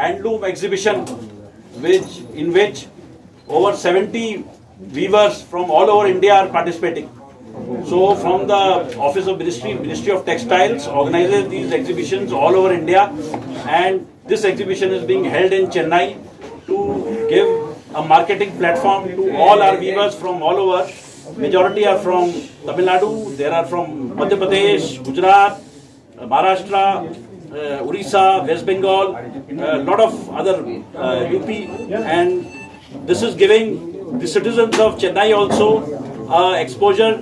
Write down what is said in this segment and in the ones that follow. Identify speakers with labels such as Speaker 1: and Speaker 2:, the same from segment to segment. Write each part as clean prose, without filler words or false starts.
Speaker 1: handloom exhibition, in which over 70 weavers from all over India are participating. So from the Office of Ministry of Textiles organizes these exhibitions all over India, and this exhibition is being held in Chennai to give a marketing platform to all our weavers from all over. Majority are from Tamil Nadu, there are from Madhya Pradesh, Gujarat, Maharashtra, Orissa, West Bengal, a lot of other UP, and this is giving the citizens of Chennai also exposure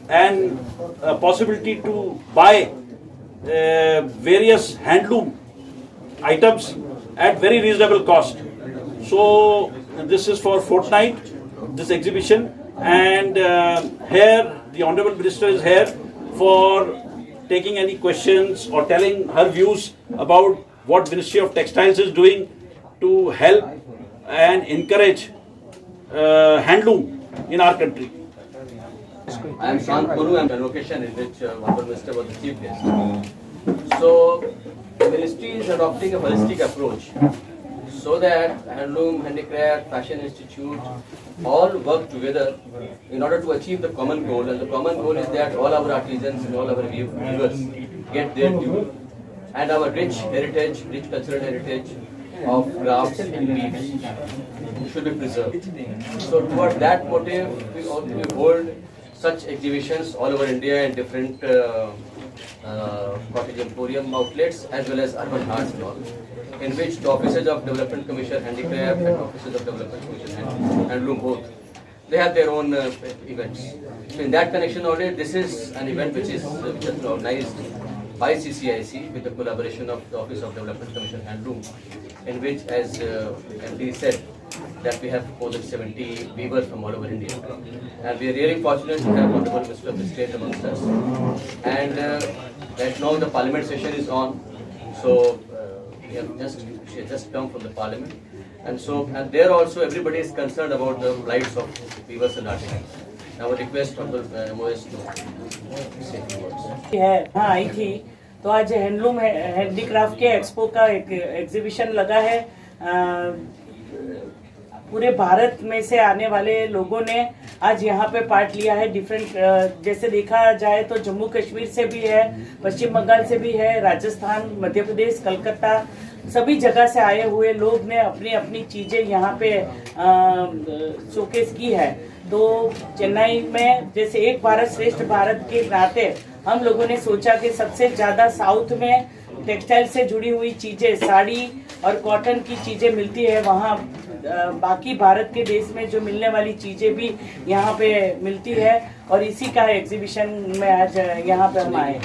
Speaker 1: and a possibility to buy various handloom items at very reasonable cost. So this is for fortnight, this exhibition, and here the Honorable Minister is here for taking any questions or telling her views about what Ministry of Textiles is doing to help and encourage handloom in our country.
Speaker 2: I am Shantanu. I am the location in which Honorable Minister was the chief guest. So the ministry is adopting a holistic approach so that Handloom, Handicraft, Fashion Institute all work together in order to achieve the common goal. And the common goal is that all our artisans and all our weavers get their due. And our rich heritage, rich cultural heritage of crafts and weaves should be preserved. So towards that motive, we hold such exhibitions all over India in different cottage emporium outlets as well as urban arts and all, in which the Offices of Development Commission Handicraft and Offices of Development Commission Handloom both, they have their own events. So in that connection only, this is an event which is organized by CCIC with the collaboration of the Office of Development Commission Handloom, in which, as MD said, that we have more than 70 weavers from all over India. And we are really fortunate to have Honorable Minister of the State amongst us. And right now the Parliament session is on, so she has just come from the Parliament. And so, and there also everybody is concerned about the rights of weavers and artisans. I would request Honorable MOS to say a few words.
Speaker 3: हाँ आई थी, तो आज handloom handicraft के expo का एक exhibition लगा है। पूरे भारत में से आने वाले लोगों ने आज यहाँ पे पार्ट लिया है। डिफरेंट जैसे देखा जाए तो जम्मू कश्मीर से भी है, पश्चिम बंगाल से भी है, राजस्थान, मध्य प्रदेश, कलकत्ता, सभी जगह से आए हुए लोग ने अपनी अपनी चीजें यहाँ पे शोकेस की है। तो चेन्नई में जैसे एक भारत श्रेष्ठ भारत के नाते हम लोगों ने सोचा कि सबसे ज्यादा साउथ में टेक्सटाइल से जुड़ी हुई चीजें, साड़ी और कॉटन की चीजें मिलती है, वहाँ बाकी भारत के देश में जो मिलने वाली चीजें भी यहाँ पे मिलती है, और इसी का एग्जीबिशन में आज यहाँ पे हम आए।